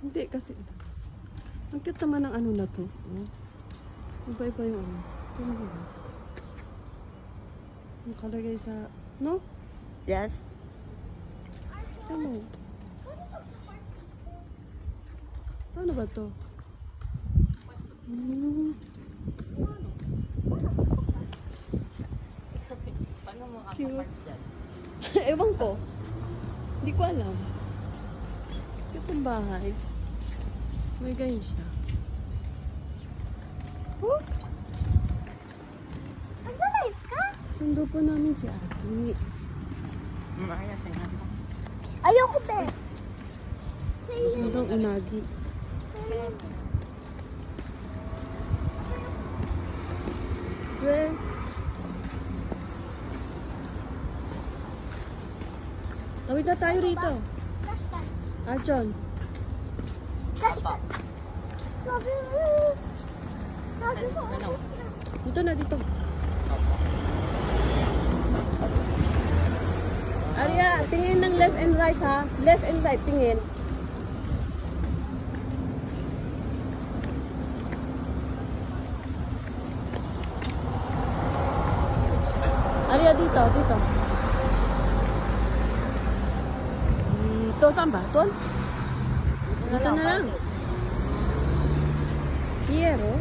Hindi kasi. Ang cute naman ng ano na to. Oh. Iba-iba yung ano. Ito mo ba? Nakalagay sa... No? Yes. Ito mo. Ano ba to? Paano mo Cute. akapark dyan? Ewan ko. Hindi ko alam. Cute ang bahay. May ganyan siya. Oh! Nag-live ka? Sundo po namin si Aki. Maya, sa'yo na. Ayoko, be. Sundong unagi. Dre. Tawid na tayo rito. Arjon. Papa. Sabi mo. Sabi mo. Ano? Dito na, dito. Arya, tingin ng left and right ha. Left and right, tingin. Arya, dito, dito. Dito, saan ba? Doon? Dito na lang. Piero?